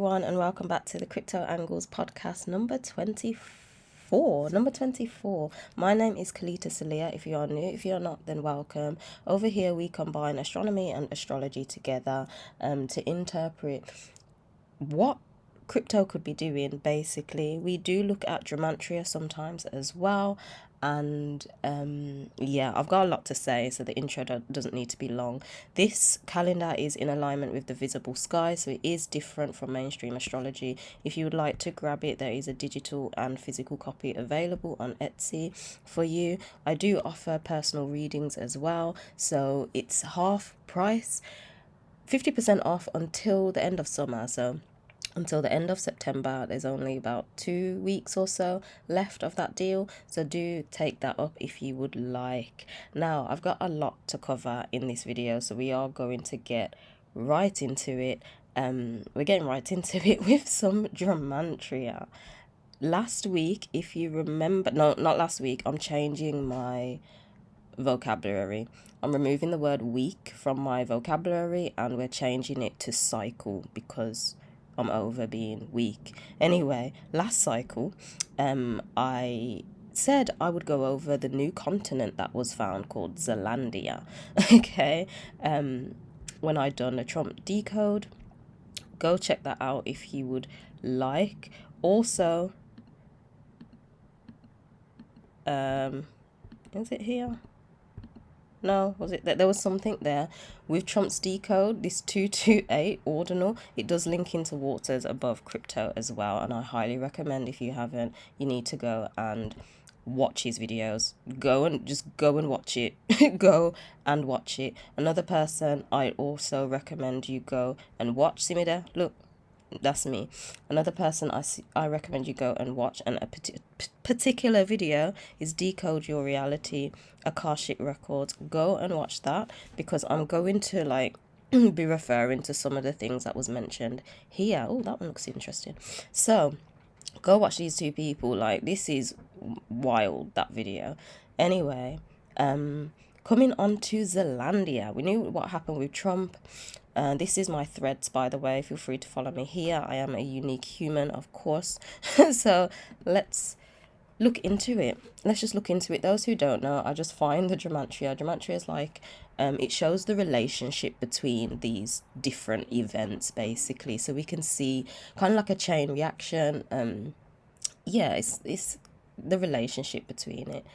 Everyone, and welcome back to the Crypto Angles podcast number 24. My name is Kelita, Sahliah. If you are new, if you're not, then welcome. Over here we combine astronomy and astrology together to interpret what crypto could be doing. Basically, we do look at Gematria sometimes as well, and yeah, I've got a lot to say, so the intro doesn't need to be long. This calendar is in alignment with the visible sky, so it is different from mainstream astrology. If you would like to grab it, there is a digital and physical copy available on Etsy for you. I do offer personal readings as well, so it's half price, 50% off until the end of summer. So until the end of September, there's only about 2 weeks or so left of that deal, so do take that up if you would like. Now, I've got a lot to cover in this video, so we are going to get right into it. We're getting right into it with some Gematria. Last week, if you remember, no, not last week, I'm changing my vocabulary. I'm removing the word week from my vocabulary and we're changing it to cycle because I'm over being weak. Anyway, last cycle, I said I would go over the new continent that was found called Zealandia. Okay, when I done a Trump decode, go check that out if you would like. Also, is it here? No, was it that there was something there with Trump's decode, this 228 ordinal, it does link into waters above crypto as well, and I highly recommend, if you haven't, you need to go and watch his videos. Go and watch it. Go and watch it. Another person I also recommend you go and watch. See me there? Look, that's me. Another person I recommend you go and watch, and a particular video is Decode Your Reality, Akashic Records. Go and watch that because I'm going to be referring to some of the things that was mentioned here. Oh, that one looks interesting. So go watch these two people. Like, this is wild, that video. Anyway, coming on to Zealandia, we knew what happened with Trump. This is my threads, by the way. Feel free to follow me here. I am a unique human, of course. So let's look into it. Let's just look into it. Those who don't know, I just find the Gematria. Gematria is like, it shows the relationship between these different events, basically. So we can see kind of like a chain reaction. Yeah, it's the relationship between it.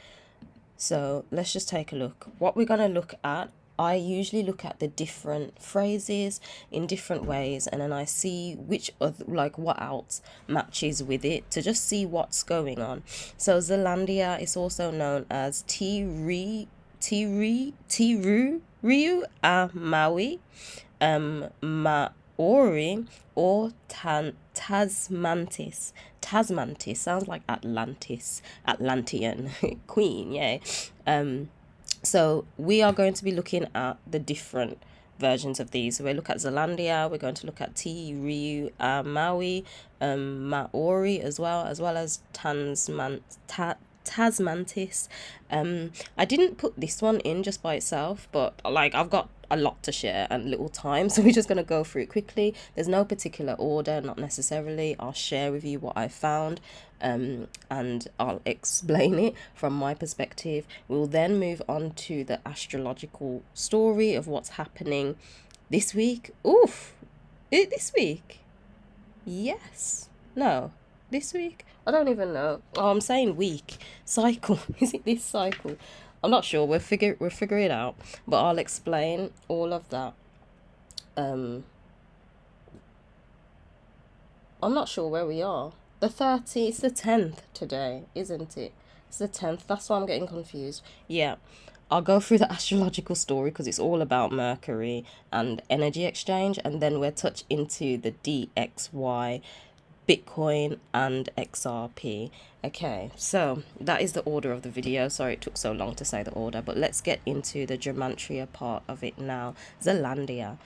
So let's just take a look. What we're going to look at, I usually look at the different phrases in different ways, and then I see which of what else matches with it to just see what's going on. So Zealandia is also known as Ryu Maui, Maori, or Tasmantis. Tasmantis sounds like Atlantean queen, yeah. So we are going to be looking at the different versions of these. So we'll look at Zealandia, we're going to look at Ryu Maui, Maori as well as Tasmantis. I didn't put this one in just by itself, but I've got a lot to share and little time, so we're just going to go through it quickly. There's no particular order, not necessarily. I'll share with you what I found, and I'll explain it from my perspective. We'll then move on to the astrological story of what's happening this week. This week? Yes. No. This week? I don't even know. Oh, I'm saying week. Cycle. Is it this cycle? I'm not sure. We'll figure it out. But I'll explain all of that. I'm not sure where we are. The 30th, it's the 10th today, isn't it? It's the 10th. That's why I'm getting confused. Yeah. I'll go through the astrological story because it's all about Mercury and energy exchange, and then we'll touch into the DXY, Bitcoin and XRP. Okay, so that is the order of the video. Sorry it took so long to say the order, but let's get into the Gematria part of it now. Zealandia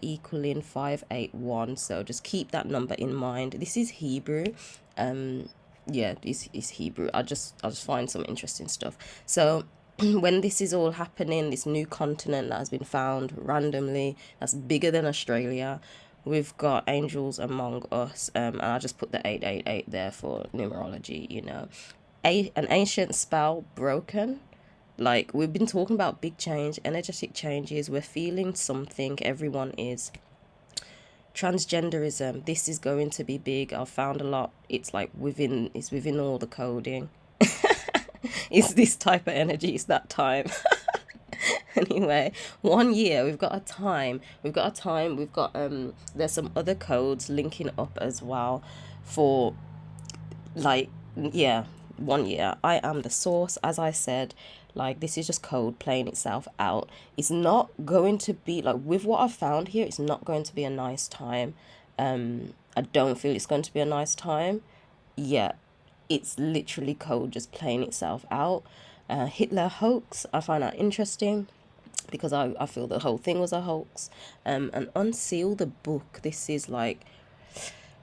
equaling 581, so just keep that number in mind. This is Hebrew. Yeah, this is Hebrew. I'll just find some interesting stuff. So when this is all happening, this new continent that has been found randomly, that's bigger than Australia, we've got angels among us, and I just put the 888 there for numerology, you know. An ancient spell broken. Like, we've been talking about big change, energetic changes. We're feeling something. Everyone is. Transgenderism. This is going to be big. I've found a lot. It's like it's within all the coding. It's this type of energy. It's that time. Anyway, 1 year, we've got a time. There's some other codes linking up as well for, like, yeah, 1 year. I am the source, as I said. Like, this is just code playing itself out. It's not going to be, like, with what I've found here, it's not going to be a nice time. I don't feel it's going to be a nice time. Yeah, it's literally code just playing itself out. Hitler hoax, I find that interesting, because I feel the whole thing was a hoax. And unseal the book. This is like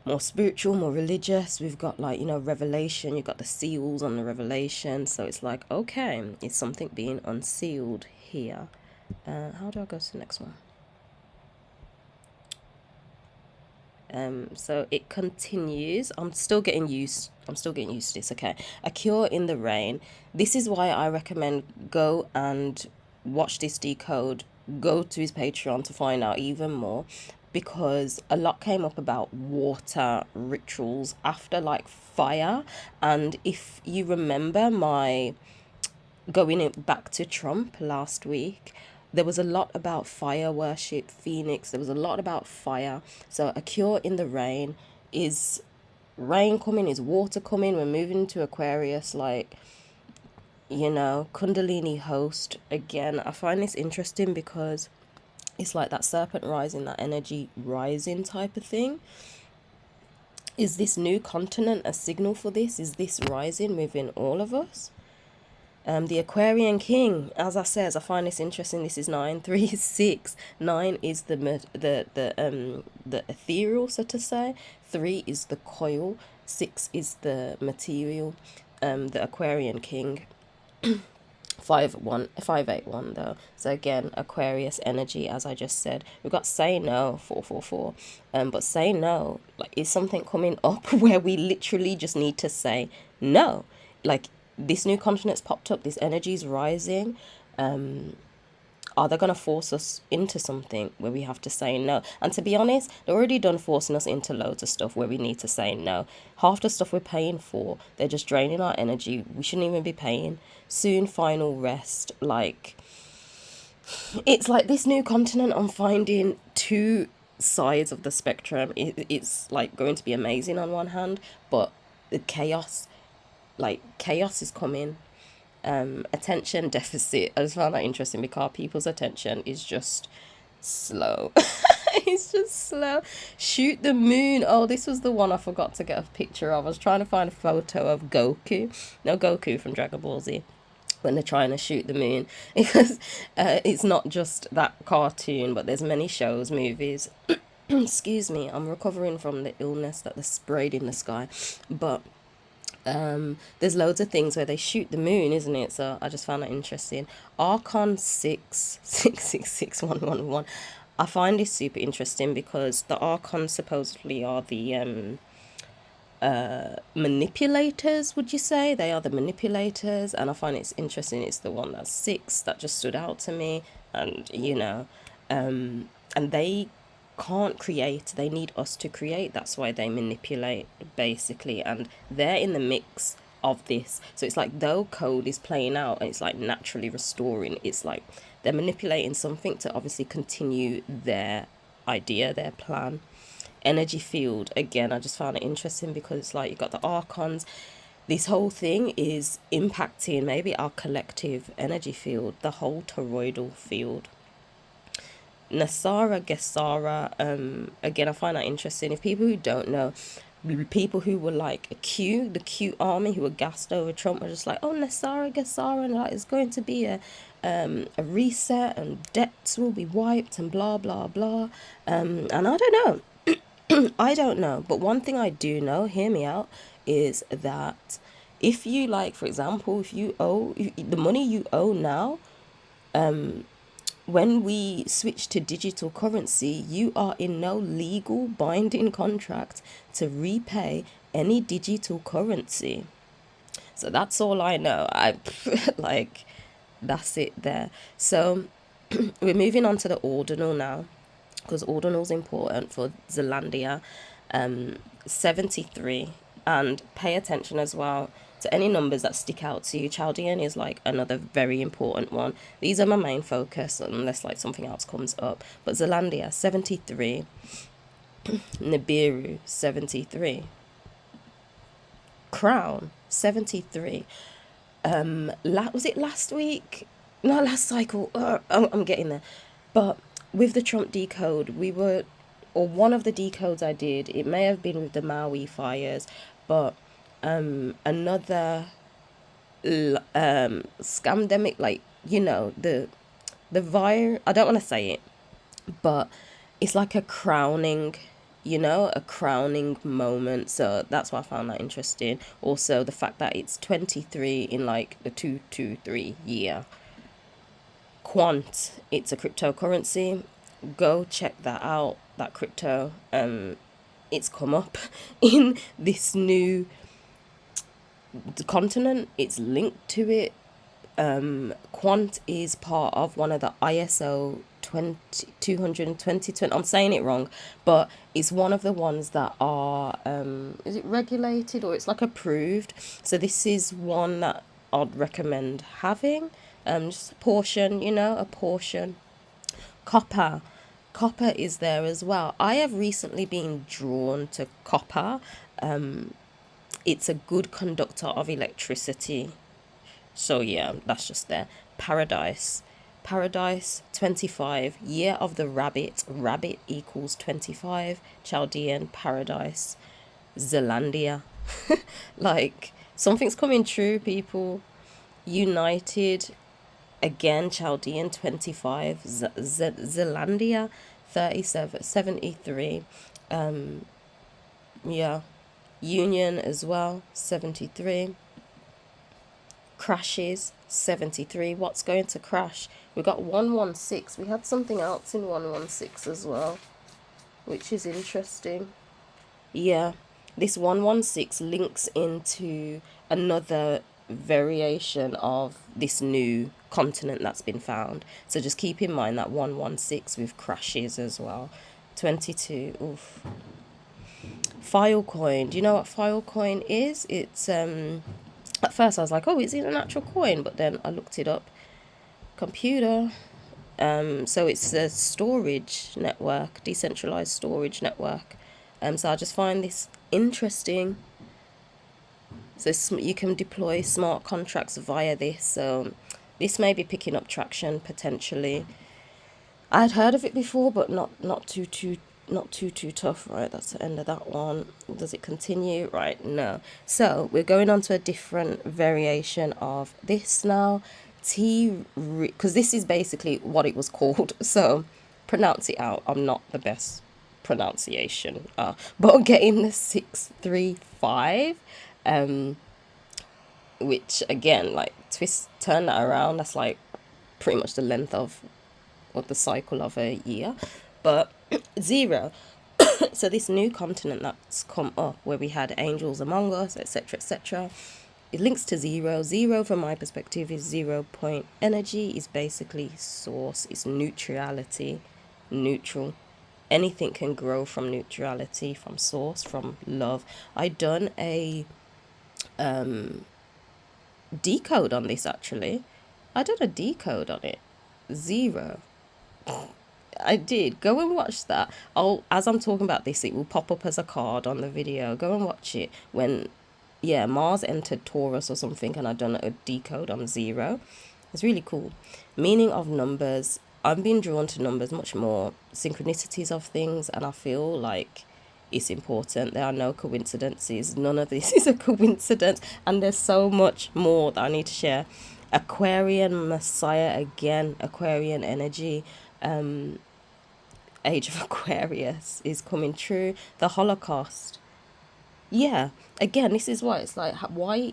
more spiritual, more religious. We've got, like, you know, revelation. You've got the seals on the revelation. So it's like, okay, it's something being unsealed here. How do I go to the next one? So it continues. I'm still getting used to this. Okay, a cure in the rain. This is why I recommend go and watch this decode. Go to his Patreon to find out even more, because a lot came up about water rituals after, like, fire. And if you remember my going back to Trump last week, there was a lot about fire worship, Phoenix. There was a lot about fire. So a cure in the rain is rain coming, is water coming. We're moving into Aquarius, like, you know, Kundalini host. Again, I find this interesting because it's like that serpent rising, that energy rising type of thing. Is this new continent a signal for this? Is this rising within all of us? The Aquarian King, as I says, I find this interesting. This is 9, 3 is 6. 9 is the ethereal, so to say. 3 is the coil. 6 is the material. The Aquarian King. 581 though. So again, Aquarius energy, as I just said. We've got say no, 444. But say no, like, is something coming up where we literally just need to say no. Like, this new continent's popped up, this energy's rising. Are they going to force us into something where we have to say no? And to be honest, they're already done forcing us into loads of stuff where we need to say no. Half the stuff we're paying for, they're just draining our energy. We shouldn't even be paying. Soon, final rest. Like, it's like this new continent, I'm finding two sides of the spectrum. It's like going to be amazing on one hand, but the chaos is coming. Attention deficit. I just found that interesting because people's attention is just slow. It's just slow. Shoot the moon. Oh, this was the one I forgot to get a picture of. I was trying to find a photo of Goku from Dragon Ball Z, when they're trying to shoot the moon, because it's not just that cartoon, but there's many shows, movies. Excuse me, I'm recovering from the illness that they sprayed in the sky, but there's loads of things where they shoot the moon, isn't it? So I just found that interesting. Archon 6666111. I find this super interesting because the Archons supposedly are the manipulators, would you say? They are the manipulators, and I find it's interesting. It's the one that's 6 that just stood out to me, and you know, and they can't create, they need us to create. That's why they manipulate, basically, and they're in the mix of this. So it's like though code is playing out and it's like naturally restoring, it's like they're manipulating something to obviously continue their idea, their plan. Energy field, again, I just found it interesting because it's like you've got the archons. This whole thing is impacting maybe our collective energy field, the whole toroidal field. Nasara Gesara, again, I find that interesting. If people who don't know, people who were like the Q army who were gassed over Trump were just like, oh, Nasara Gesara, and like it's going to be a reset and debts will be wiped and blah blah blah. And I don't know. I don't know, but one thing I do know, hear me out, is that if you, like, for example, if you owe the money you owe now, when we switch to digital currency, you are in no legal binding contract to repay any digital currency. So that's all I know. I like, that's it there. So we're moving on to the ordinal now, because ordinal is important for Zealandia. 73, and pay attention as well to any numbers that stick out to you. Chaldean is like another very important one. These are my main focus unless like something else comes up. But Zealandia 73, Nibiru 73, Crown 73. Was it last week? No, last cycle. I'm getting there. But with the Trump decode, we were, or one of the decodes I did, it may have been with the Maui fires, but another scamdemic, like, you know, the virus, I don't want to say it, but it's like a crowning, you know, a crowning moment. So that's why I found that interesting. Also, the fact that it's 23 in like the 223 year. Quant, it's a cryptocurrency. Go check that out, that crypto. It's come up in this new continent. It's linked to it. Quant is part of one of the ISO 220. I'm saying it wrong, but it's one of the ones that are, is it regulated or it's like approved? So this is one that I'd recommend having. Just a portion, you know, a portion. Copper. Copper is there as well. I have recently been drawn to copper. It's a good conductor of electricity. So yeah, that's just there. Paradise. Paradise 25. Year of the rabbit. Rabbit equals 25. Chaldean paradise. Zealandia. Like, something's coming true, people. United. Again, Chaldean 25. Zealandia 37. 73. Yeah. Union as well. 73. Crashes 73. What's going to crash? We got 116. We had something else in 116 as well, which is interesting. Yeah, this 116 links into another variation of this new continent that's been found. So just keep in mind that 116 with crashes as well. 22. Oof. Filecoin. Do you know what Filecoin is? It's at first I was like, oh, is it an actual coin? But then I looked it up. Computer. So it's a storage network, decentralized storage network. So I just find this interesting. So you can deploy smart contracts via this. So this may be picking up traction potentially. I'd heard of it before, but not too tough. Right, that's the end of that one. Does it continue? Right, no. So we're going on to a different variation of this now. Because this is basically what it was called. So pronounce it out. I'm not the best pronunciation. But getting the 635. Which again, like turn that around. That's like pretty much the length of the cycle of a year. But 0. So this new continent that's come up where we had angels among us, etc., etc., it links to 0. 0 from my perspective is 0 point energy, is basically source, it's neutrality, neutral. Anything can grow from neutrality, from source, from love. I done a decode on this actually. I did a decode on it. 0. I did. Go and watch that. As I'm talking about this, it will pop up as a card on the video. Go and watch it when, yeah, Mars entered Taurus or something, and I've done a decode on 0. It's really cool. Meaning of numbers. I've been drawn to numbers much more. Synchronicities of things, and I feel like it's important. There are no coincidences. None of this is a coincidence, and there's so much more that I need to share. Aquarian Messiah again. Aquarian energy. Age of Aquarius is coming true. The Holocaust. Yeah, again, this is why it's like, why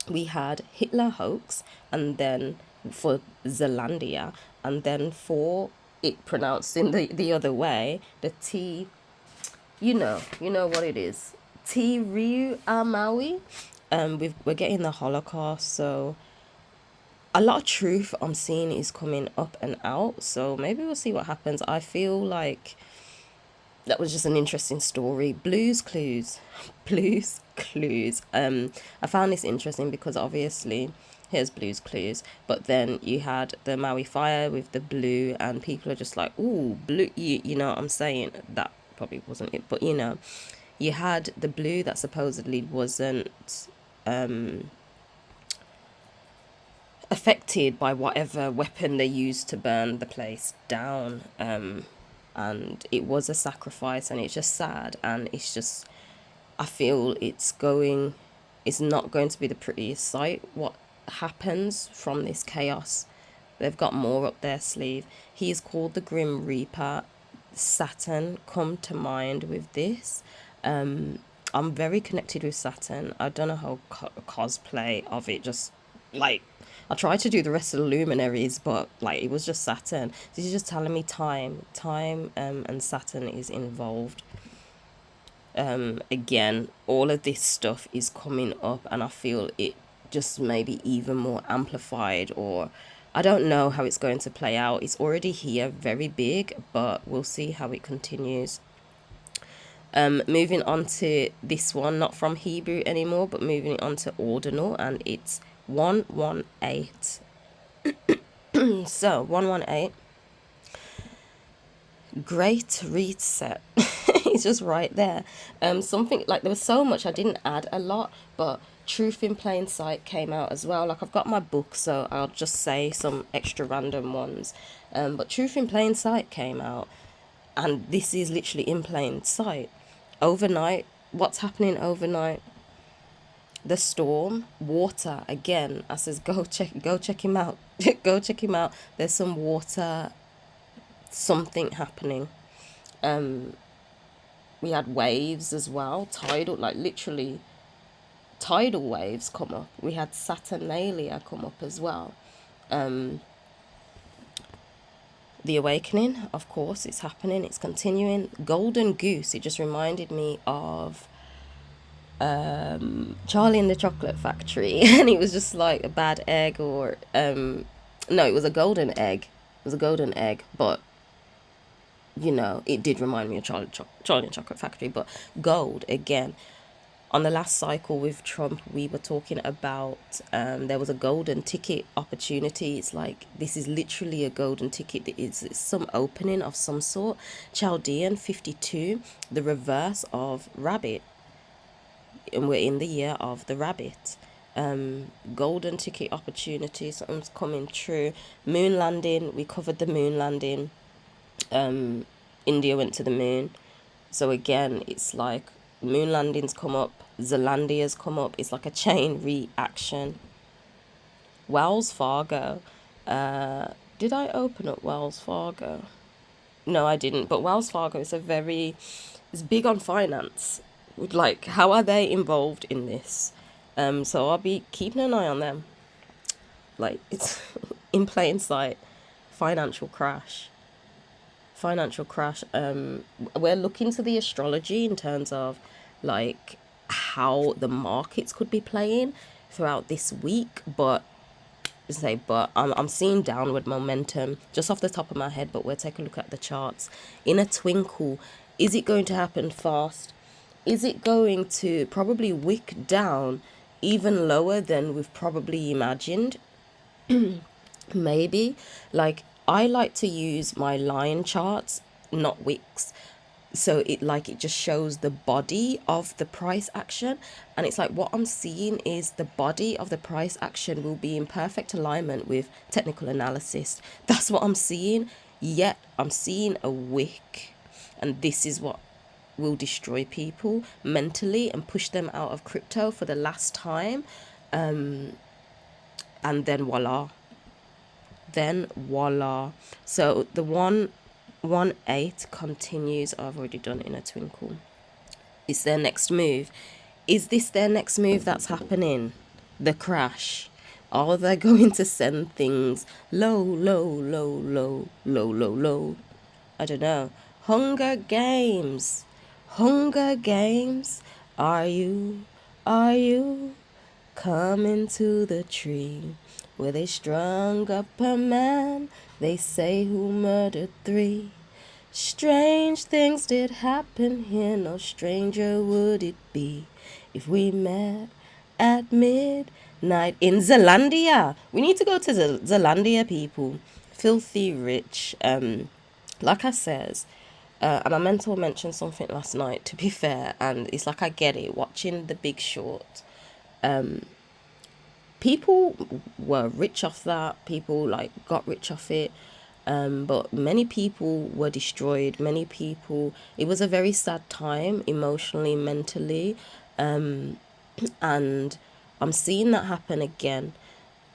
we had Hitler hoax, and then for Zealandia, and then for it pronounced in the other way, the T, you know what it is. T Ryu Amawi. We're getting the Holocaust, so a lot of truth I'm seeing is coming up and out. So maybe we'll see what happens. I feel like that was just an interesting story. Blues Clues. Blues Clues. I found this interesting because obviously here's Blues Clues, but then you had the Maui fire with the blue, and people are just like, ooh, blue, you know what I'm saying? That probably wasn't it, but you had the blue that supposedly wasn't affected by whatever weapon they used to burn the place down. And it was a sacrifice, and it's just sad, and it's just, I feel it's not going to be the prettiest sight what happens from this chaos. They've got more up their sleeve. He is called the Grim Reaper. Saturn come to mind with this. I'm very connected with Saturn. I don't know how cosplay of it, just like I tried to do the rest of the luminaries, but like it was just Saturn. This is just telling me time, and Saturn is involved. Again, all of this stuff is coming up, and I feel it just maybe even more amplified, or I don't know how it's going to play out. It's already here, very big, but we'll see how it continues. Moving on to this one, not from Hebrew anymore, but moving on to ordinal, and it's 118. So 118, great reset. It's just right there. Something like, there was so much, I didn't add a lot, but Truth in Plain Sight came out as well. Like, I've got my book, so I'll just say some extra random ones. But Truth in Plain Sight came out, and this is literally in plain sight. Overnight, what's happening overnight? The storm, water again. I says go check him out. Go check him out. There's some water, something happening. We had waves as well, tidal, like literally tidal waves come up. We had Saturnalia come up as well. The awakening, of course, it's happening, it's continuing. Golden Goose, it just reminded me of Charlie and the Chocolate Factory. And it was just like a bad egg, or no, it was a golden egg. It was a golden egg, but it did remind me of Charlie and Chocolate Factory. But gold again. On the last cycle with Trump, we were talking about there was a golden ticket opportunity. It's like, this is literally a golden ticket. It's some opening of some sort. Chaldean 52, the reverse of rabbit. And we're in the year of the rabbit. Golden ticket opportunity, something's coming true. Moon landing, we covered the moon landing. India went to the moon. So again, it's like moon landings come up, Zealandia's come up. It's like a chain reaction. Wells Fargo. Did I open up Wells Fargo? No, I didn't. But Wells Fargo is it's big on finance. Like, how are they involved in this? So I'll be keeping an eye on them. Like, it's in plain sight. Financial crash. We're looking to the astrology in terms of like how the markets could be playing throughout this week, but I'm seeing downward momentum just off the top of my head. But we'll take a look at the charts in a twinkle. Is it going to happen fast? Is it going to probably wick down even lower than we've probably imagined? Maybe. Like, I like to use my line charts, not wicks. So it just shows the body of the price action. And it's like, what I'm seeing is the body of the price action will be in perfect alignment with technical analysis. That's what I'm seeing. Yet I'm seeing a wick. And this is what will destroy people mentally and push them out of crypto for the last time. And then voila. So the 118 continues. I've already done it in a twinkle. It's their next move. Is this their next move that's happening? The crash. Are they going to send things low, low, low, low, low, low, low? I don't know. Hunger Games. Hunger Games. Are you coming to the tree where they strung up a man, they say, who murdered three? Strange things did happen here, no stranger would it be if we met at midnight in Zealandia. We need to go to Zealandia, people. Filthy rich. Like I says, and I meant to mention something last night, to be fair, and it's like I get it. Watching The Big Short, people were rich off that. People like got rich off it. But many people were destroyed. Many people, it was a very sad time emotionally, mentally. And I'm seeing that happen again.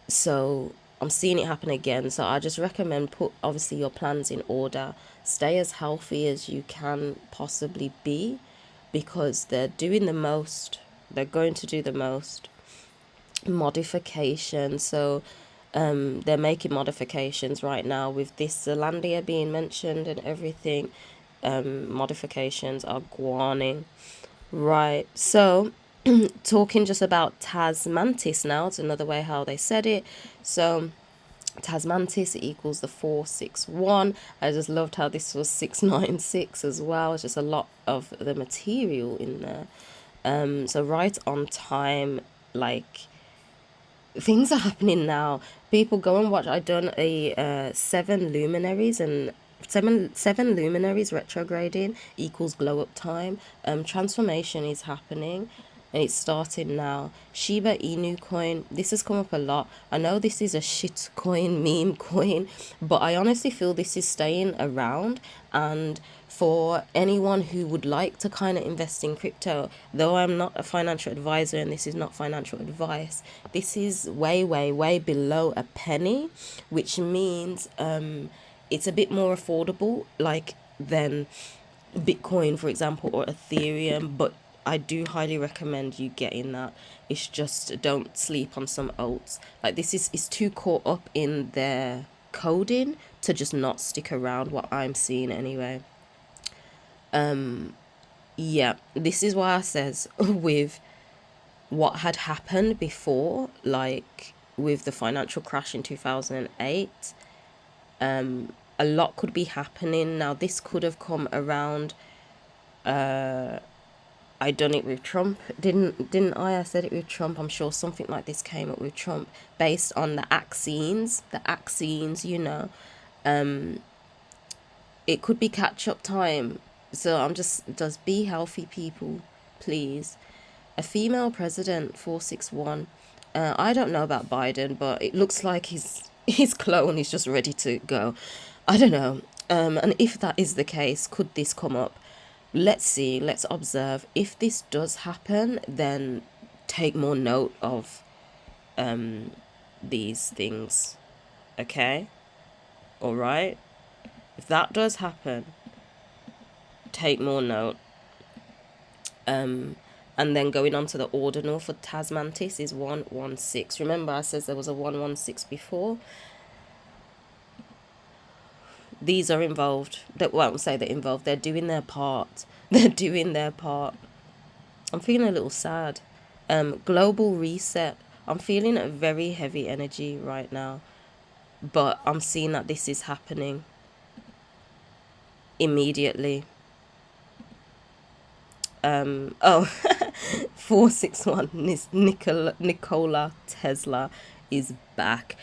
So I'm seeing it happen again. So I just recommend put obviously your plans in order. Stay as healthy as you can possibly be, because they're doing the most. They're going to do the most modification. So they're making modifications right now with this Zealandia being mentioned and everything. Modifications are guaning. Right. So talking just about Tasmantis now, it's another way how they said it. So Tasmantis equals the 461. I just loved how this was 696 as well. It's just a lot of the material in there. So right on time, like things are happening now. People go and watch. I done a seven luminaries, and seven luminaries retrograding equals glow up time. Transformation is happening, and it's starting now. Shiba Inu coin, this has come up a lot. I know this is a shit coin, meme coin, but I honestly feel this is staying around. And for anyone who would like to kind of invest in crypto, though I'm not a financial advisor and this is not financial advice, this is way, way, way below a penny, which means it's a bit more affordable, like than Bitcoin, for example, or Ethereum. But I do highly recommend you getting that. It's just don't sleep on some oats. Like this is too caught up in their coding to just not stick around, what I'm seeing anyway. Yeah, this is why I says with what had happened before, like with the financial crash in 2008, a lot could be happening now. This could have come around. I done it with Trump, didn't I? I said it with Trump. I'm sure something like this came up with Trump based on the axines, you know. It could be catch up time. So I'm just be healthy, people, please. A female president, 461. I don't know about Biden, but it looks like his clone is just ready to go. I don't know. And if that is the case, could this come up? Let's see, let's observe. If this does happen, then take more note of these things. Okay? All right? If that does happen, take more note. And then going on to the ordinal for Tasmantis is 116. Remember I said there was a 116 before. These are involved. That won't say they're involved. They're doing their part. They're doing their part. I'm feeling a little sad. Global reset. I'm feeling a very heavy energy right now. But I'm seeing that this is happening immediately. Oh, 461. Nikola Tesla is back.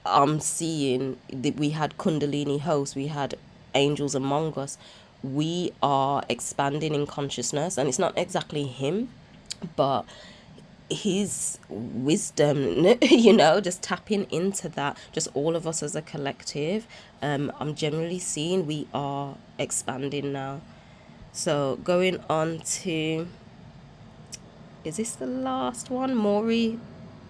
I'm seeing that we had Kundalini hosts, we had angels among us. We are expanding in consciousness, and it's not exactly him, but his wisdom, you know, just tapping into that, just all of us as a collective. I'm generally seeing we are expanding now. So going on to, is this the last one? Maury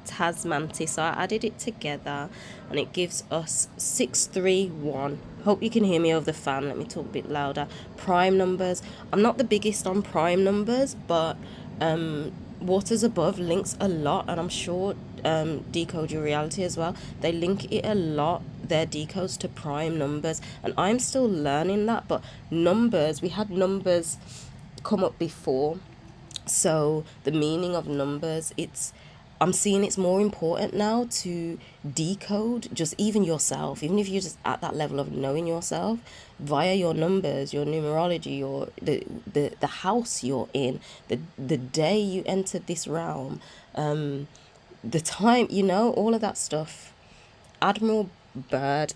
Tasmantis. So I added it together and it gives us 631. Hope you can hear me over the fan. Let me talk a bit louder. Prime numbers. I'm not the biggest on prime numbers, but Waters Above links a lot, and I'm sure Decode Your Reality as well, they link it a lot, their decodes, to prime numbers, and I'm still learning that. But numbers, we had numbers come up before, so the meaning of numbers, I'm seeing it's more important now to decode just even yourself, even if you're just at that level of knowing yourself via your numbers, your numerology, your the house you're in, the day you entered this realm, the time, all of that stuff. Admiral Byrd,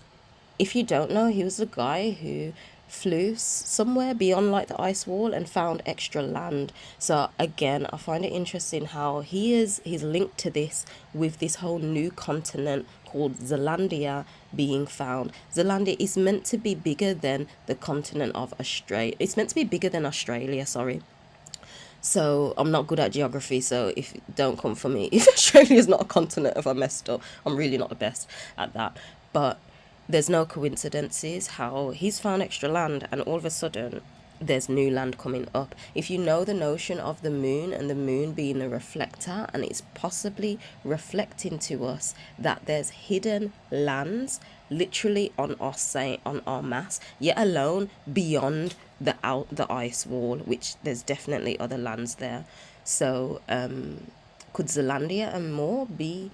if you don't know, he was the guy who flew somewhere beyond like the ice wall and found extra land. So again, I find it interesting how he's linked to this with this whole new continent called Zealandia being found. Zealandia is meant to be bigger than the continent of Australia. It's meant to be bigger than Australia, sorry. So I'm not good at geography, so if don't come for me if Australia is not a continent, if I messed up, I'm really not the best at that. But there's no coincidences how he's found extra land and all of a sudden there's new land coming up. If you know the notion of the moon and the moon being a reflector, and it's possibly reflecting to us that there's hidden lands literally on on our mass, yet alone beyond the ice wall, which there's definitely other lands there. So could Zealandia and more be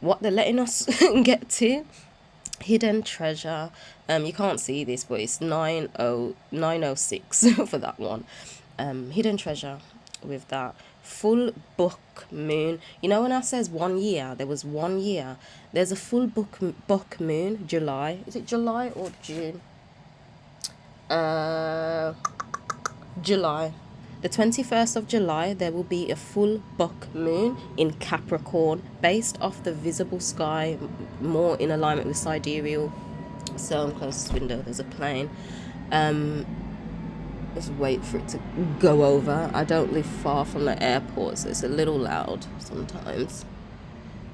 what they're letting us get to? Hidden treasure. You can't see this, but it's 906 for that one. Hidden treasure with that full book moon. You know when I says 1 year, there was 1 year. There's a full book moon, July. Is it July or June? July. The 21st of July, there will be a full buck moon in Capricorn, based off the visible sky, more in alignment with sidereal. So I'm close to this window, there's a plane. Just wait for it to go over. I don't live far from the airport, so it's a little loud sometimes.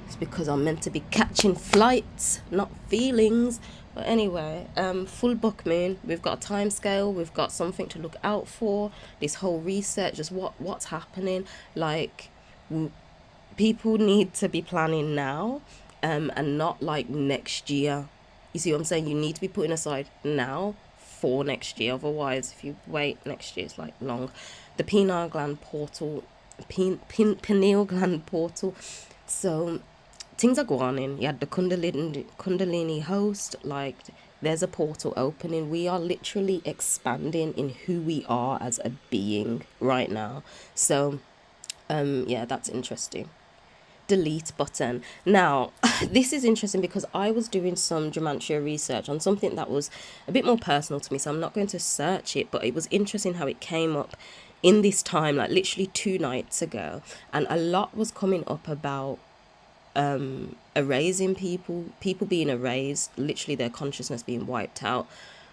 It's because I'm meant to be catching flights, not feelings. But anyway, full book moon. We've got a time scale. We've got something to look out for. This whole research, just what's happening. Like, people need to be planning now, and not like next year. You see what I'm saying? You need to be putting aside now for next year. Otherwise, if you wait next year, it's like long. The pineal gland portal, pineal gland portal. So things are going in. You had the Kundalini host, like there's a portal opening. We are literally expanding in who we are as a being right now. So yeah, that's interesting. Delete button. Now this is interesting because I was doing some Gematria research on something that was a bit more personal to me, so I'm not going to search it, but it was interesting how it came up in this time, like literally 2 nights ago, and a lot was coming up about erasing people being erased, literally their consciousness being wiped out.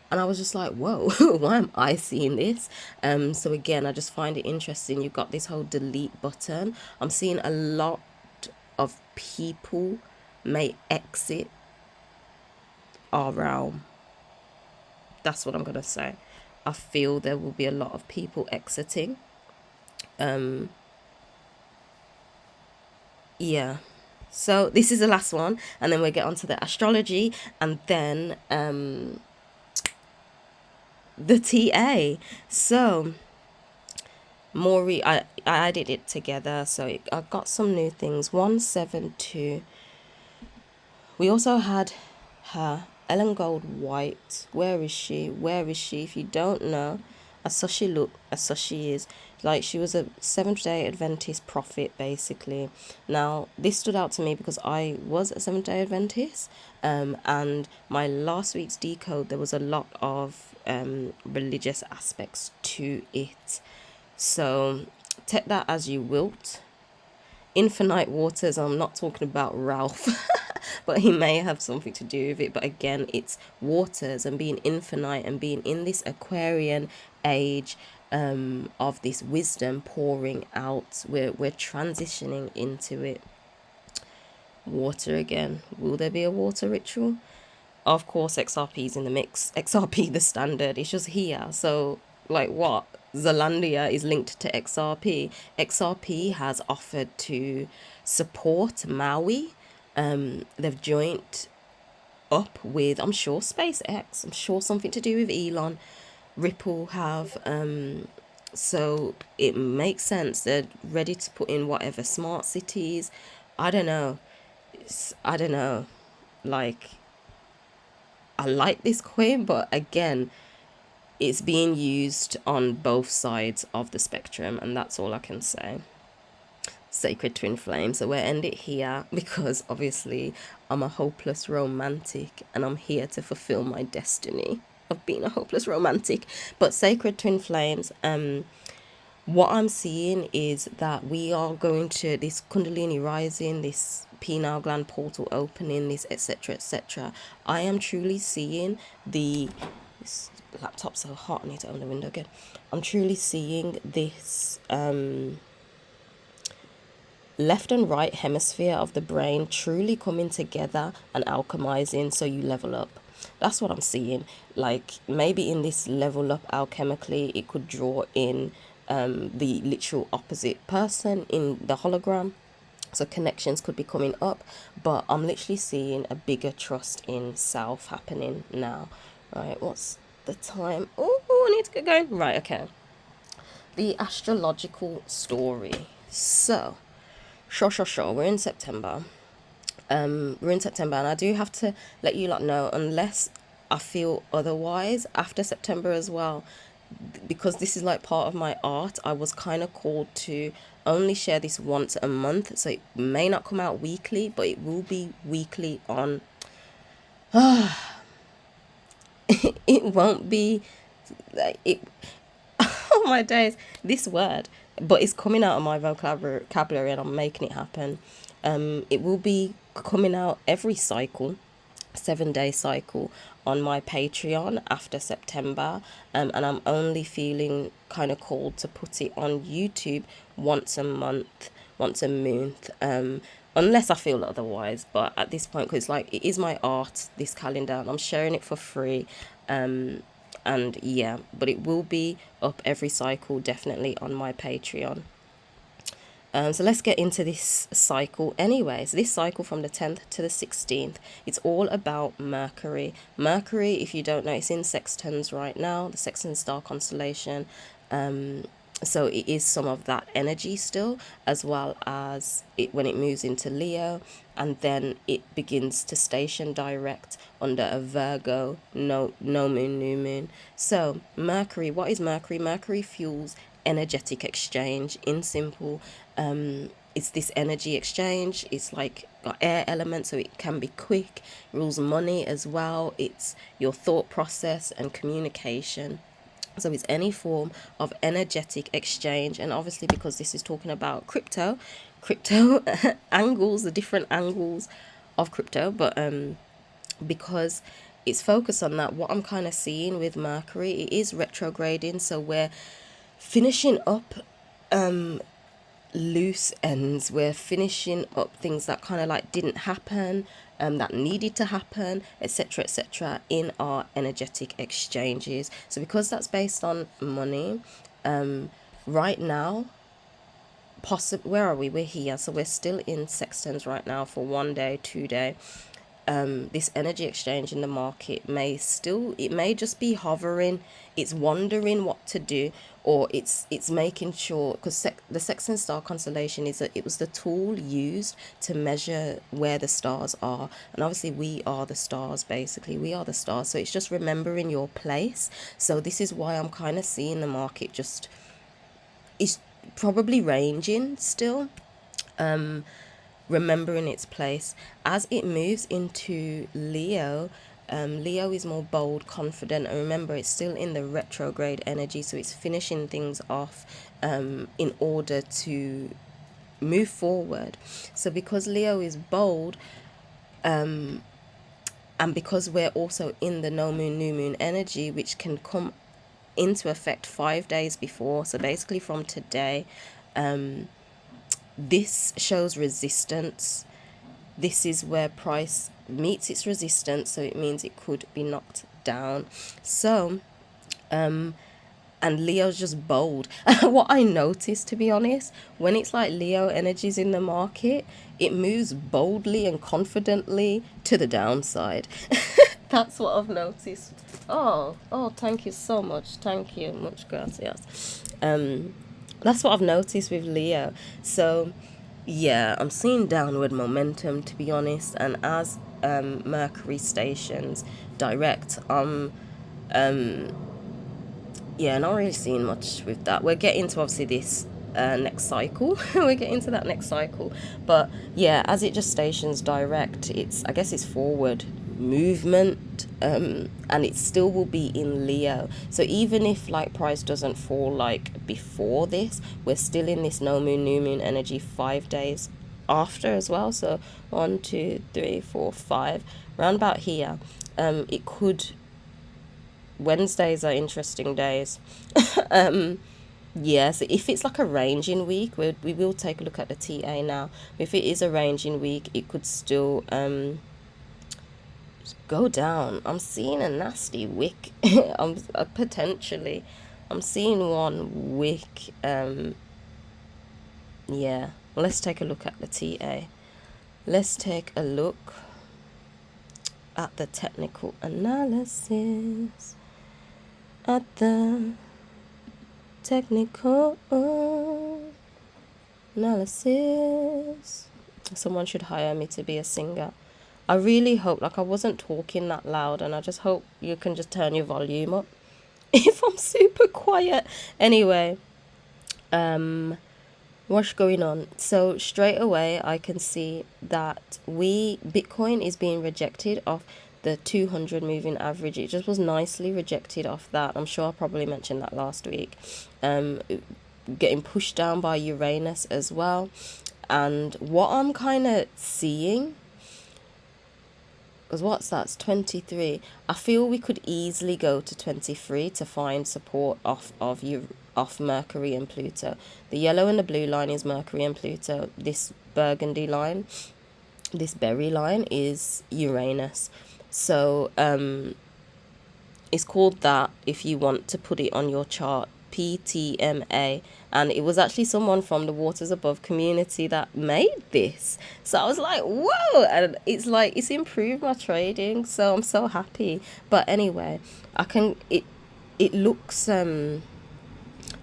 And I was just like, whoa, why am I seeing this? So again, I just find it interesting. You've got this whole delete button. I'm seeing a lot of people may exit our realm. That's what I'm gonna say. I feel there will be a lot of people exiting. Yeah. So this is the last one, and then we'll get on to the astrology, and then the TA. So Maury, I added it together, so I got some new things. 172. We also had her, Ellen Gold White. Where is she? If you don't know, as such she look, as such she is. Like, she was a Seventh-day Adventist prophet, basically. Now, this stood out to me because I was a Seventh-day Adventist, and my last week's decode, there was a lot of religious aspects to it. So take that as you wilt. Infinite waters, I'm not talking about Ralph, but he may have something to do with it. But again, it's waters and being infinite and being in this Aquarian age of this wisdom pouring out. We're transitioning into it. Water again. Will there be a water ritual? Of course, XRP's in the mix. XRP, the standard, it's just here. So, like, what? Zealandia is linked to XRP. XRP has offered to support Maui. They've joined up with, I'm sure, SpaceX. I'm sure something to do with Elon. Ripple have. So it makes sense. They're ready to put in whatever smart cities. I don't know. I don't know. Like, I like this coin, but again, it's being used on both sides of the spectrum, and that's all I can say. Sacred twin flame. So we'll end it here because obviously I'm a hopeless romantic and I'm here to fulfill my destiny of being a hopeless romantic. But sacred twin flames, what I'm seeing is that we are going to this Kundalini rising, this pineal gland portal opening, this etc etc. I am truly seeing this laptop's so hot, I need to open the window again. I'm truly seeing this left and right hemisphere of the brain truly coming together and alchemizing so you level up. That's what I'm seeing. Like, maybe in this level up alchemically, it could draw in the literal opposite person in the hologram. So connections could be coming up, but I'm literally seeing a bigger trust in self happening now. Right, what's the time? Oh, I need to get going. Right, okay. The astrological story. So, sure. We're in September. We're in September, and I do have to let you lot know, unless I feel otherwise after September as well, because this is like part of my art. I was kind of called to only share this once a month, so it may not come out weekly, but it will be weekly on. It won't be like it. Oh my days, this word, but it's coming out of my vocabulary and I'm making it happen. It will be coming out every cycle, 7-day cycle, on my Patreon after September, and I'm only feeling kind of called to put it on YouTube once a month, unless I feel otherwise. But at this point, because like it is my art, this calendar, and I'm sharing it for free. And yeah, but it will be up every cycle, definitely on my Patreon. So let's get into this cycle anyways. This cycle from the 10th to the 16th, it's all about Mercury. Mercury, if you don't know, it's in Sextans right now, the Sextan star constellation. So it is some of that energy still, as well as it when it moves into Leo, and then it begins to station direct under a Virgo, no moon, new moon. So Mercury, what is Mercury? Mercury fuels energetic exchange. In simple, it's this energy exchange. It's like got air element, so it can be quick. Rules money as well. It's your thought process and communication. So it's any form of energetic exchange. And obviously, because this is talking about crypto angles, the different angles of crypto, but because it's focused on that, what I'm kind of seeing with Mercury, it is retrograding, so we're finishing up loose ends. We're finishing up things that kind of like didn't happen, that needed to happen, etc etc in our energetic exchanges. So because that's based on money, right now, where are we? We're here, so we're still in Sextans right now for 1 day, 2 day. This energy exchange in the market it may just be hovering. It's wondering what to do, or it's making sure, because the Sextan star constellation it was the tool used to measure where the stars are, and obviously we are the stars. Basically, we are the stars. So it's just remembering your place. So this is why I'm kind of seeing the market just is probably ranging still, remembering its place as it moves into Leo. Leo is more bold, confident, and remember, it's still in the retrograde energy, so it's finishing things off in order to move forward. So because Leo is bold, and because we're also in the no moon, new moon energy, which can come into effect 5 days before, so basically from today, this shows resistance. This is where price meets its resistance, so it means it could be knocked down. So and Leo's just bold. What I noticed, to be honest, when it's like Leo energies in the market, it moves boldly and confidently to the downside. That's what I've noticed. Oh, thank you so much. Thank you. Much gracias. That's what I've noticed with Leo. So, yeah, I'm seeing downward momentum, to be honest. And as Mercury stations direct, yeah, not really seeing much with that. We're getting to obviously this next cycle. We're getting to that next cycle. But yeah, as it just stations direct, I guess it's forward movement, and it still will be in Leo. So even if like price doesn't fall like before this, we're still in this no moon, new moon energy 5 days after as well. So 1, 2, 3, 4, 5, round about here. It could, Wednesdays are interesting days. Yeah, so if it's like a ranging week, we will take a look at the TA now. If it is a ranging week, it could still go down. I'm seeing a nasty wick. Potentially, I'm seeing one wick. Yeah, let's take a look at the TA. Let's take a look at the technical analysis. At the technical analysis. Someone should hire me to be a singer. I really hope, like, I wasn't talking that loud, and I just hope you can just turn your volume up if I'm super quiet. Anyway, what's going on? So straight away I can see that Bitcoin is being rejected off the 200 moving average. It just was nicely rejected off that. I'm sure I probably mentioned that last week. Getting pushed down by Uranus as well. And what I'm kind of seeing, because what's that? It's 23. I feel we could easily go to 23 to find support off Mercury and Pluto. The yellow and the blue line is Mercury and Pluto. This burgundy line, this berry line, is Uranus. So it's called that if you want to put it on your chart, PTMA. And it was actually someone from the Waters Above community that made this. So I was like, whoa! And it's like, it's improved my trading. So I'm so happy. But anyway, it looks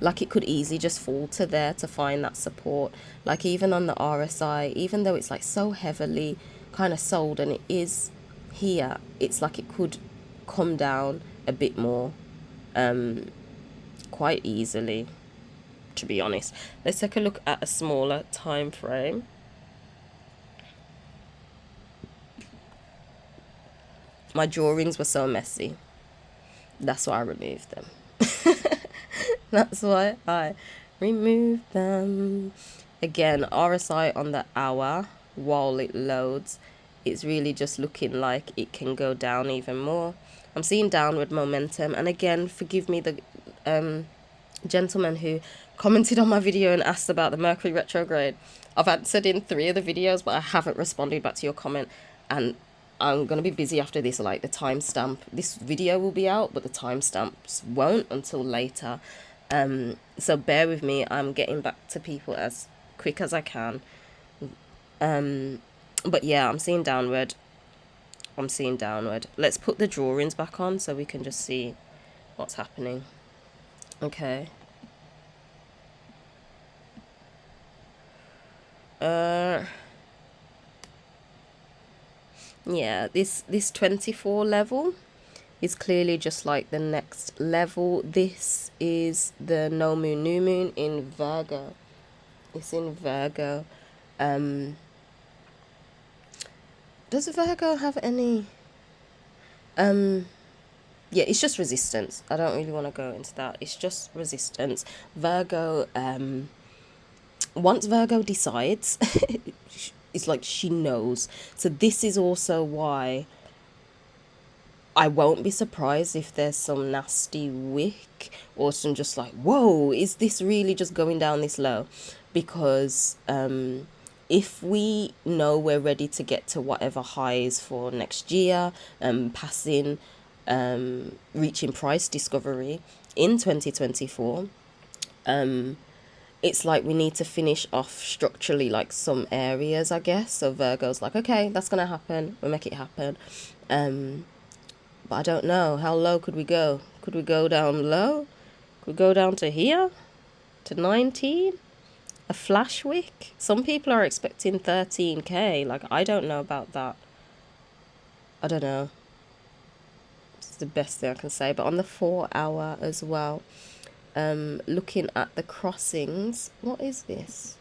like it could easily just fall to there to find that support. Like even on the RSI, even though it's like so heavily kind of sold, and it is here, it's like it could come down a bit more quite easily, to be honest. Let's take a look at a smaller time frame. My drawings were so messy, that's why I removed them. That's why I removed them. Again, RSI on the hour, while it loads, it's really just looking like it can go down even more. I'm seeing downward momentum. And again, forgive me, the gentleman who commented on my video and asked about the Mercury retrograde. I've answered in 3 of the videos, but I haven't responded back to your comment. And I'm going to be busy after this. Like, the timestamp, this video will be out, but the timestamps won't until later. So bear with me. I'm getting back to people as quick as I can. But yeah, I'm seeing downward. Let's put the drawings back on so we can just see what's happening. Okay. Yeah, this 24 level is clearly just like the next level. This is the no moon, new moon in Virgo. It's in Virgo. Does Virgo have any? Yeah, it's just resistance. I don't really want to go into that. It's just resistance. Virgo, once Virgo decides, it's like she knows. So this is also why I won't be surprised if there's some nasty wick or some just like, whoa, is this really just going down this low? Because if we know we're ready to get to whatever highs for next year, reaching price discovery, in 2024. It's like we need to finish off structurally like some areas, I guess. So Virgo's like, okay, that's gonna happen, we'll make it happen. But I don't know, how low could we go? Could we go down low? Could we go down to here, to 19? A flash wick? Some people are expecting 13k. Like, I don't know about that. I don't know. It's the best thing I can say. But on the 4 hour as well, looking at the crossings, what is this?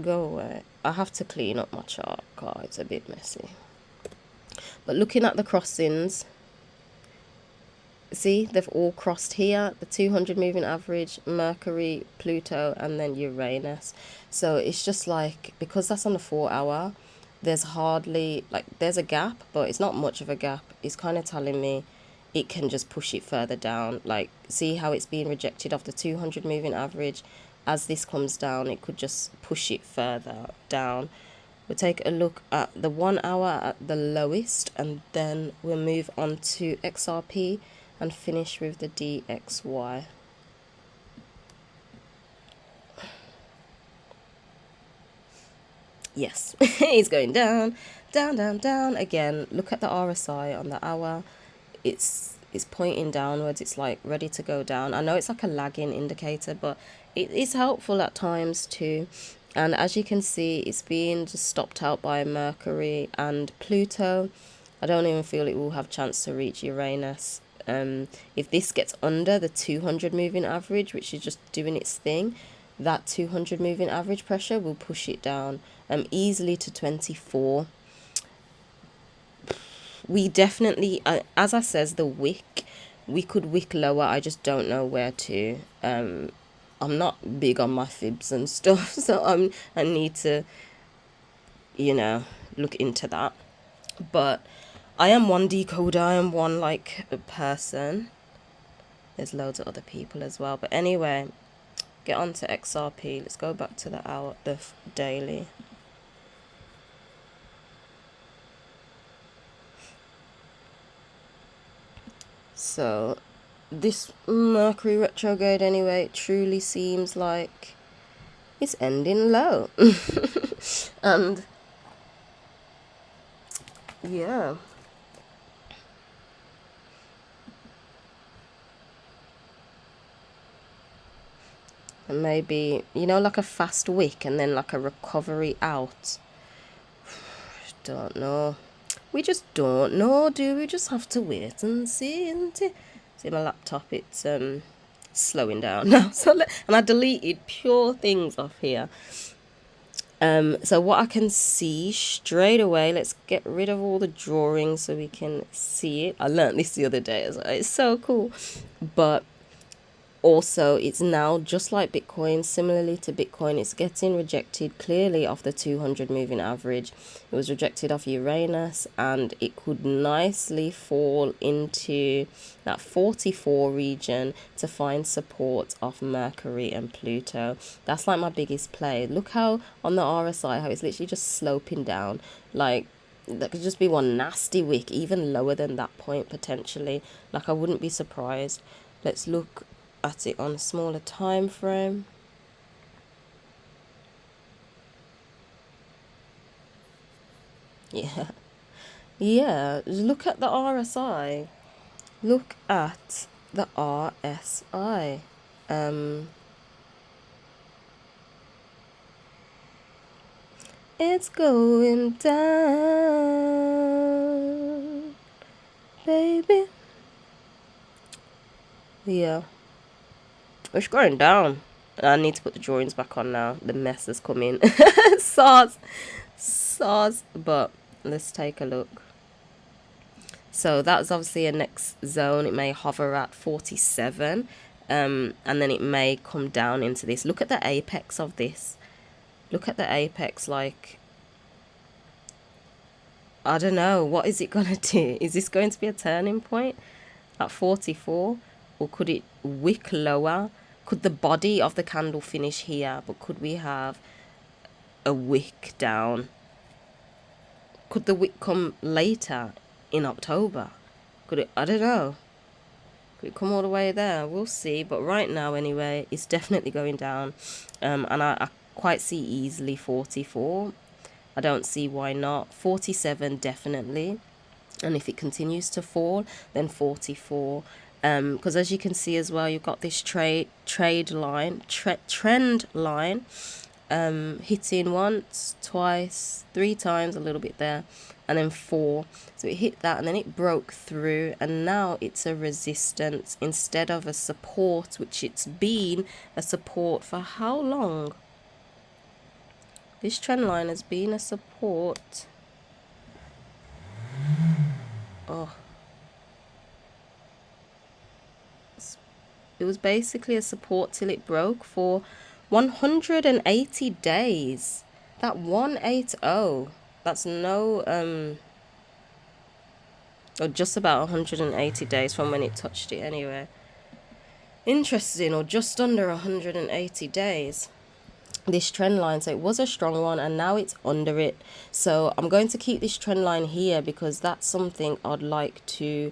Go away. I have to clean up my chart. God, it's a bit messy. But looking at the crossings, see, they've all crossed here. The 200 moving average, Mercury, Pluto, and then Uranus. So it's just like, because that's on the 4 hour, there's hardly, like, there's a gap, but it's not much of a gap. It's kind of telling me it can just push it further down. Like, see how it's being rejected off the 200 moving average? As this comes down, it could just push it further down. We'll take a look at the 1 hour at the lowest, and then we'll move on to XRP and finish with the DXY. Yes, it's going down, down, down, down. Again, look at the RSI on the hour. It's pointing downwards. It's like ready to go down. I know it's like a lagging indicator, but it is helpful at times too. And as you can see, it's being just stopped out by Mercury and Pluto. I don't even feel it will have a chance to reach Uranus. If this gets under the 200 moving average, which is just doing its thing, that 200 moving average pressure will push it down easily to 24. We definitely, as I says, the wick, we could wick lower. I just don't know where to. I'm not big on my fibs and stuff, so I need to, you know, look into that. But I am one decoder. I am one like a person. There's loads of other people as well. But anyway, get on to XRP. Let's go back to the hour, the daily. So this Mercury retrograde anyway truly seems like it's ending low. And yeah, and maybe, you know, like a fast wick and then like a recovery out. Don't know. We just don't know, do we? Just have to wait and see, isn't it? See, my laptop, it's slowing down now. And I deleted pure things off here. So what I can see straight away, let's get rid of all the drawings so we can see it. I learned this the other day as well. It's so cool. But also, it's now just like Bitcoin, similarly to Bitcoin, it's getting rejected clearly off the 200 moving average. It was rejected off Uranus, and it could nicely fall into that 44 region to find support off Mercury and Pluto. That's like my biggest play. Look how on the RSI, how it's literally just sloping down. Like, that could just be one nasty wick, even lower than that point potentially. Like, I wouldn't be surprised. Let's look at it on a smaller time frame. Yeah, look at the RSI. Look at the RSI. It's going down, baby. Yeah, it's going down. I need to put the drawings back on now. The mess has come in. Sauce. But let's take a look. So that's obviously a next zone. It may hover at 47. And then it may come down into this. Look at the apex of this. Look at the apex, like, I don't know. What is it going to do? Is this going to be a turning point at 44? Or could it wick lower? Could the body of the candle finish here? But could we have a wick down? Could the wick come later in October? Could it? I don't know. Could it come all the way there? We'll see. But right now, anyway, it's definitely going down. And I quite see easily 44. I don't see why not. 47, definitely. And if it continues to fall, then 44. Because as you can see as well, you've got this trend line hitting once, twice, 3 times, a little bit there, and then 4. So it hit that and then it broke through, and now it's a resistance instead of a support, which it's been a support for how long? This trend line has been a support. Oh, it was basically a support till it broke for 180 days. That 180, that's no or just about 180 days from when it touched it anyway. Interesting, or just under 180 days. This trend line, so it was a strong one and now it's under it. So I'm going to keep this trend line here because that's something I'd like to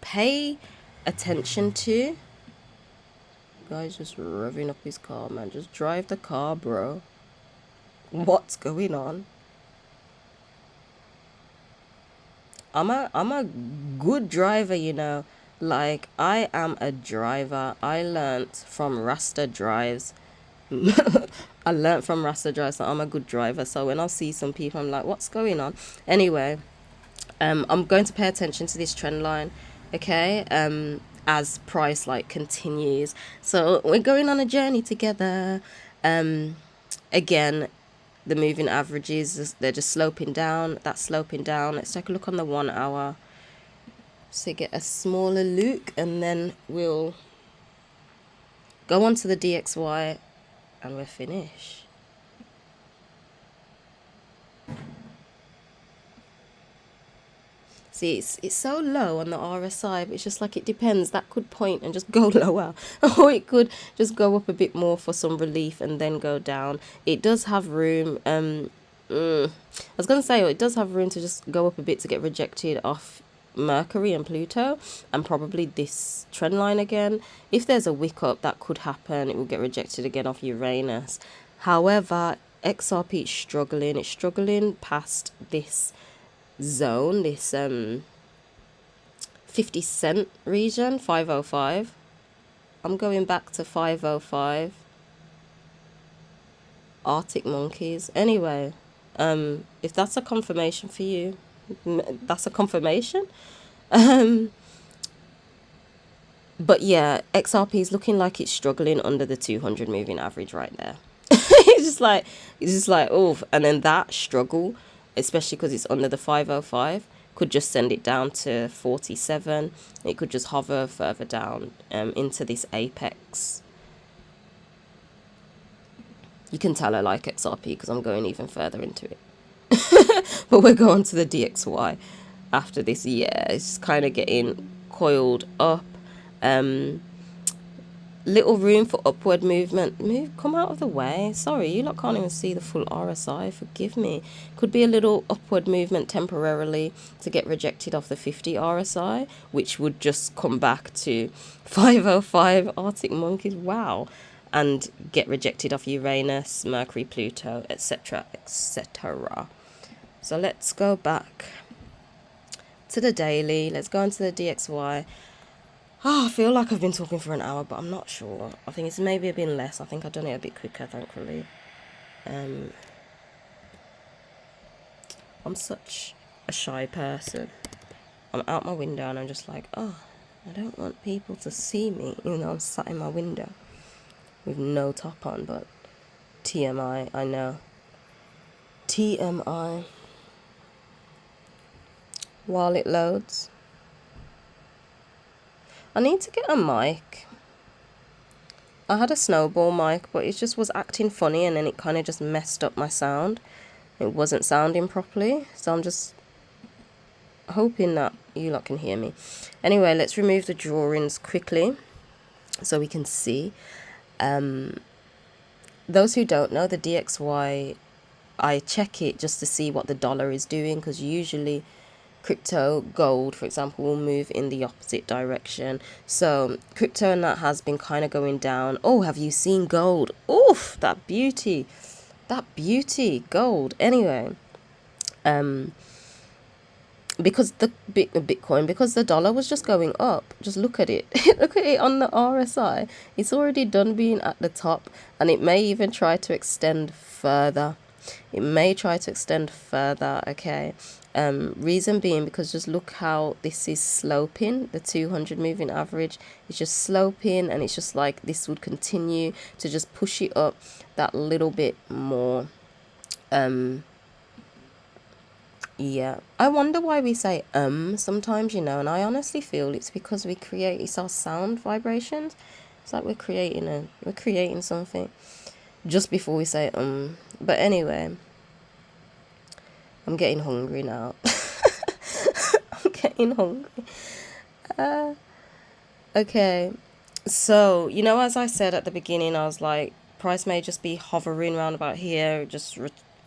pay attention to. Guy's just revving up his car, man. Just drive the car, bro. What's going on? I'm a good driver, you know. Like, I am a driver. I learnt from Rasta drives. I learnt from Rasta drives, so I'm a good driver. So when I see some people, I'm like, what's going on? Anyway, I'm going to pay attention to this trend line, okay? As price like continues. So we're going on a journey together. Again, the moving averages, they're just sloping down. That's sloping down. Let's take a look on the 1 hour. So get a smaller look, and then we'll go on to the DXY and we're finished. See, it's so low on the RSI, but it's just like it depends. That could point and just go lower, or it could just go up a bit more for some relief and then go down. It does have room. I was going to say, it does have room to just go up a bit to get rejected off Mercury and Pluto, and probably this trend line again. If there's a wick up, that could happen. It will get rejected again off Uranus. However, XRP is struggling. It's struggling past this zone, this 50 cent region, 505. I'm going back to 505. Arctic monkeys. Anyway, if that's a confirmation for you, that's a confirmation. But yeah, XRP is looking like it's struggling under the 200 moving average right there. it's just like oh, and then that struggle, especially because it's under the 505, could just send it down to 47. It could just hover further down into this apex. You can tell I like XRP because I'm going even further into it. But we're going to the DXY after this. Yeah, it's kind of getting coiled up. Little room for upward movement. Come out of the way. Sorry, you lot can't even see the full RSI. Forgive me. Could be a little upward movement temporarily to get rejected off the 50 RSI, which would just come back to 505 Arctic monkeys. Wow. And get rejected off Uranus, Mercury, Pluto, etc., etc. So let's go back to the daily. Let's go into the DXY. Oh, I feel like I've been talking for an hour, but I'm not sure. I think it's maybe a bit less. I think I've done it a bit quicker, thankfully. I'm such a shy person. I'm out my window and I'm just like, oh, I don't want people to see me. You know, I'm sat in my window with no top on, but TMI, I know. TMI. While it loads. I need to get a mic. I had a snowball mic, but it just was acting funny and then it kind of just messed up my sound. It wasn't sounding properly, so I'm just hoping that you lot can hear me. Anyway, let's remove the drawings quickly so we can see. Those who don't know, the DXY, I check it just to see what the dollar is doing, because usually, crypto, gold, for example, will move in the opposite direction. So crypto and that has been kind of going down. Oh, have you seen gold? Oof, that beauty. That beauty, gold. Anyway, because the Bitcoin, because the dollar was just going up. Just look at it. Look at it on the RSI. It's already done being at the top, and it may even try to extend further. It may try to extend further, okay? Reason being because just look how this is sloping. The 200 moving average is just sloping, and it's just like this would continue to just push it up that little bit more. Yeah, I wonder why we say sometimes, you know, and I honestly feel it's because it's our sound vibrations. It's like we're creating something just before we say But anyway, I'm getting hungry now. I'm getting hungry. Okay, so you know, as I said at the beginning, I was like, price may just be hovering around about here,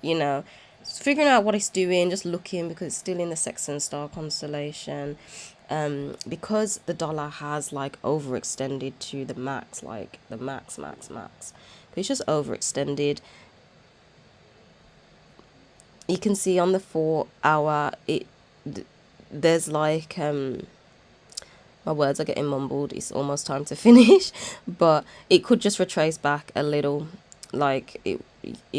you know, just figuring out what it's doing, just looking because it's still in the Sextans star constellation. Because the dollar has like overextended to the max, like the max. It's just overextended. You can see on the 4 hour, there's like my words are getting mumbled. It's almost time to finish, but it could just retrace back a little. Like it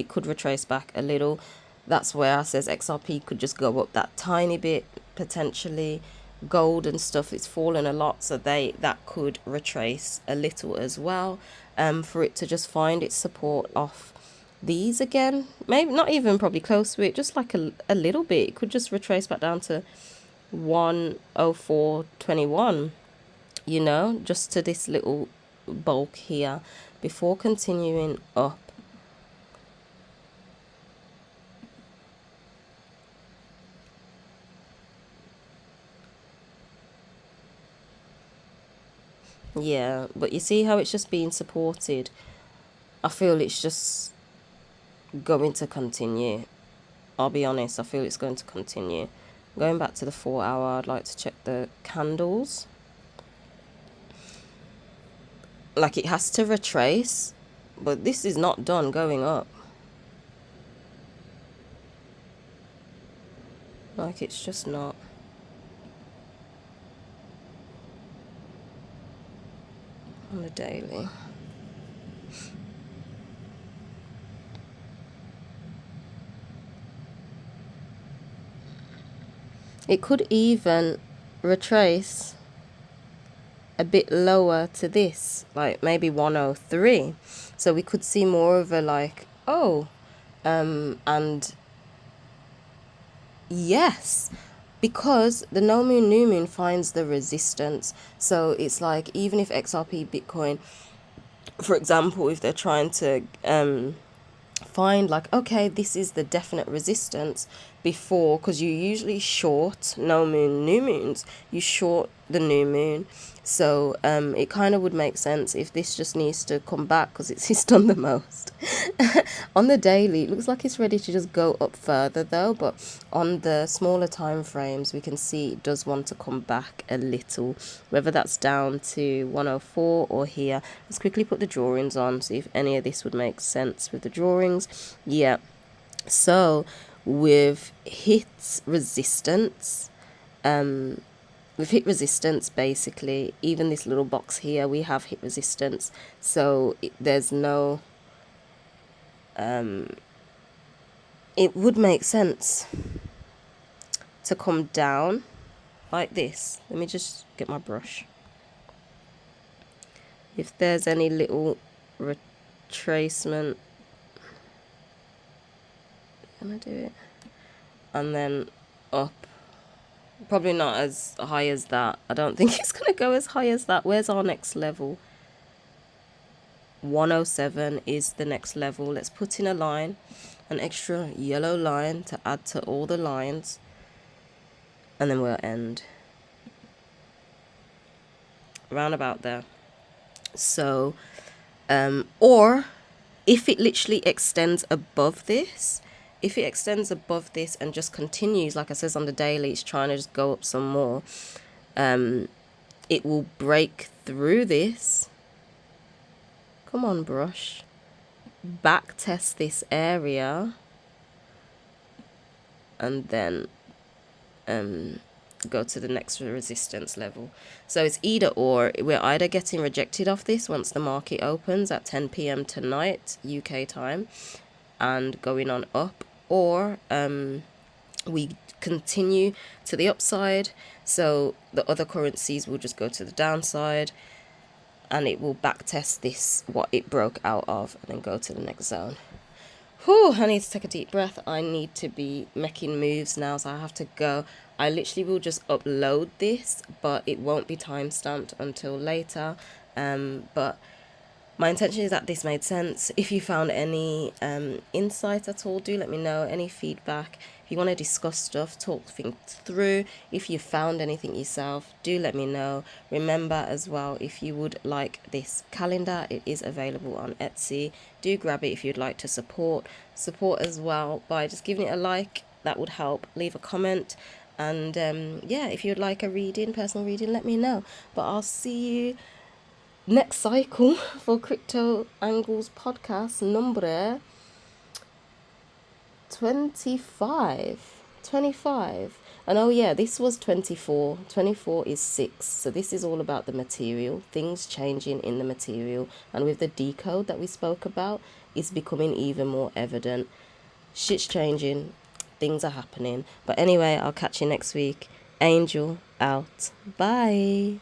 could retrace back a little. That's where I says XRP could just go up that tiny bit potentially. Gold and stuff, it's fallen a lot, so that could retrace a little as well. For it to just find its support off these again, maybe not even probably close to it, just like a little bit. It could just retrace back down to 104.21, you know, just to this little bulk here before continuing up. Yeah, but you see how it's just being supported. I feel it's just going to continue. I'll be honest, I feel it's going to continue. Going back to the 4 hour, I'd like to check the candles. Like it has to retrace, but this is not done going up. Like it's just not. On the daily. It could even retrace a bit lower to this, like maybe 103. So we could see more of a like, and yes, because the no moon, new moon finds the resistance. So it's like, even if XRP, Bitcoin, for example, if they're trying to find like, okay, this is the definite resistance before, because you usually short no moon, new moons, you short the new moon. So it kind of would make sense if this just needs to come back because it's done the most. On the daily, it looks like it's ready to just go up further though, but on the smaller time frames we can see it does want to come back a little, whether that's down to 104 or here. Let's quickly put the drawings on, see if any of this would make sense with the drawings. Yeah, so we've hit resistance. We've hit resistance basically. Even this little box here, we have hit resistance. So there's no it would make sense to come down like this. Let me just get my brush. If there's any little retracement, can I do it? And then up. Probably not as high as that. I don't think it's going to go as high as that. Where's our next level? 107 is the next level. Let's put in a line, an extra yellow line to add to all the lines, and then we'll end around about there. So or if it literally extends above this, if it extends above this and just continues, like I says on the daily, it's trying to just go up some more, it will break through this. Come on, brush. Back test this area and then go to the next resistance level. So it's either or. We're either getting rejected off this once the market opens at 10 p.m. tonight UK time and going on up, or we continue to the upside, so the other currencies will just go to the downside and it will back test this, what it broke out of, and then go to the next zone. Whew, I need to take a deep breath. I need to be making moves now, so I have to go. I literally will just upload this, but it won't be time stamped until later. But my intention is that this made sense. If you found any insight at all, do let me know. Any feedback. If you want to discuss stuff, talk things through. If you found anything yourself, do let me know. Remember as well, if you would like this calendar, it is available on Etsy. Do grab it if you'd like to support. Support as well by just giving it a like. That would help. Leave a comment. And yeah, if you'd like a reading, personal reading, let me know. But I'll see you next cycle for Crypto Angles podcast number 25. And oh yeah, this was 24 is 6, so this is all about the material, things changing in the material, and with the decode that we spoke about, it's becoming even more evident. Shit's changing, things are happening. But anyway, I'll catch you next week. Angel out. Bye.